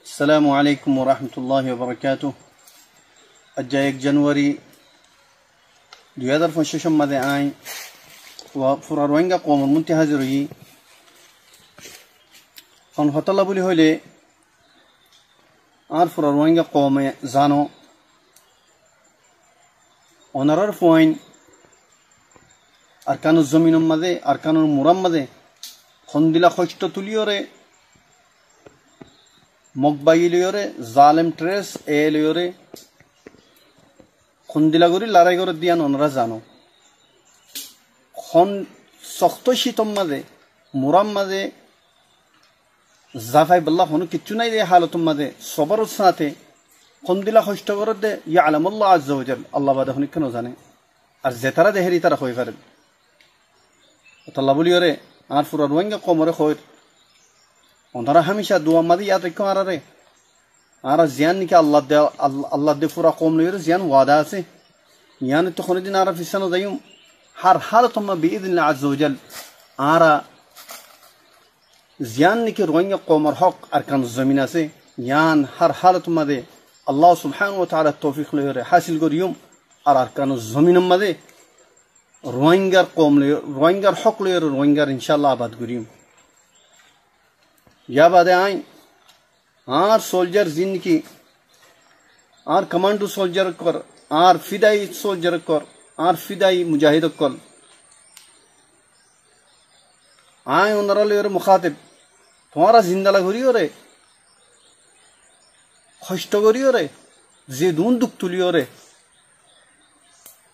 السلام عليكم ورحمة الله وبركاته. أجا 1 جنوري 2005 ماذا آي وفراروينغا قوم المنتهى زروي أن فتلا بولي هولي آر فراروينغا قوم زانو ونرار فوين أركان الزمين ماذا أركان المرام ماذا خندلا خوشتو توليوري মকবাইলিয়রে জালেম ট্রেস এলিয়রে খুন্দিলাগুরি লড়াই করে দিয়ান ওনারা জানো খন শক্ত শীতম মাঝে মুরাম মাঝে জাফাই বল্লাহ হনু কিচ্ছু নাই দে হালতম মাঝে সবার সাথে খুন্দিলা কষ্ট করে দে ইয়ালামুল্লাহ আজ্জা ওয়াজাল আল্লাহ বাদে হনি কেন জানে আর জেতারা দেহেরি তারা হয়ে পারে আল্লাহ বলিয়রে আর ফুরা রোহিঙ্গা কমরে হয় ওনারা হামেশা দুয়া মাদি ইয়াদ রেখো আরে আর জিয়ান নিকে আল্লাহ দে পুরা কম লইর জিয়ান ওয়াদা আছে ইয়ান তো কোনদিন আর ফিসানো যাইম হার হালাতুম বিইذن আজ্জা ওয়াজাল আর জিয়ান নিকে রোহিঙ্গা কমর হক আরকান জমিন আছে ইয়ান হার হালাতুম মাদে আল্লাহ সুবহানাহু ওয়া তাআলা তৌফিক লইর হাসিল করিম আর আরকান জমিন মাদে রোহিঙ্গার কম লইর রোহিঙ্গার হক লইর রোহিঙ্গার ইনশাআল্লাহ আবাদ করিম या बादे आई आर सोल्जर जिंदगी आर कमांडो सोल्जर कर आर फिदाई सोल्जर कर आर फिदाई मुजाहिद कर आय उनराले मुखातिब तुम्हारा जिंदला करियो रे कष्ट करियो रे जिदुन दुख तुलियो रे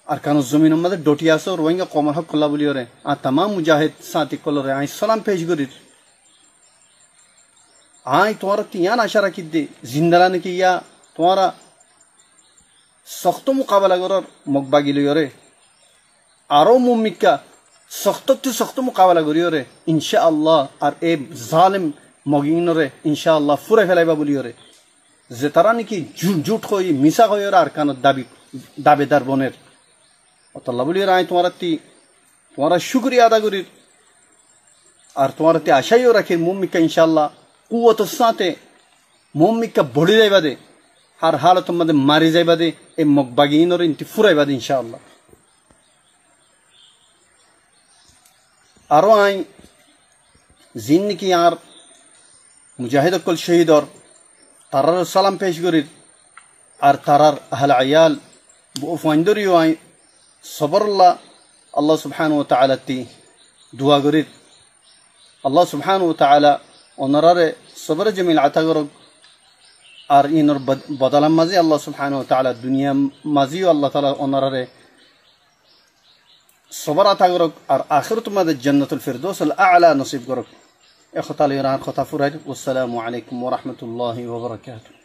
अरकान जमीन मदे डोटियासो रोहिंगा कौमर हक कल्ला बोलियो रे आ तमाम मुजाहिद साथी कल्लो रे आय सलाम पेश करी आय तुम्हारा तियान आशा रखी दे जिंदला ने किया तुम्हारा सख्त मुकाबला कर मकबागी लियो रे आरो मुमिका सख्त मुकाबला करियो रे इंशाअल्लाह और ए जालिम मगिन रे इंशाअल्लाह फुरे फेलाइबा बोलियो रे जेतारा ने की झूठ कोई मिसा कोई और अरकान दावेदार बनेर अल्लाह बोलियो आय तुम्हारा शुक्रिया अदा करी और तुम्हारा ते आशाइयो रखे मुमिका इंशाअल्लाह कुवत साथे मोमिका बड़ी जाइबा दे हर हालत मदे मारी जाइबा दे ए मकबागीन और इंति फुराइबा दे इंशाअल्लाह आरो आई जिंदगी यार मुजाहिद कुल शहीद और तारार सलाम पेश करी और तारार अहल अयाल बो फाइंदरियो आई सबरल्लाह अल्लाह सुब्हानाहु व तआला ती दुआ करी अल्लाह सुब्हानाहु व तआला ओनरारे सबर जमील आता करो और इन और बदला मजी अल्लाह सुब्हानाहु व तआला दुनिया मजी अल्लाह ताला ओनरारे सबर आता करो और आखिरत में जन्नतुल फिरदौस अल आला नसीब करो ए खुदा ले रान खुदा फुराद वस्सलामु अलैकुम व रहमतुल्लाहि व बरकातहू।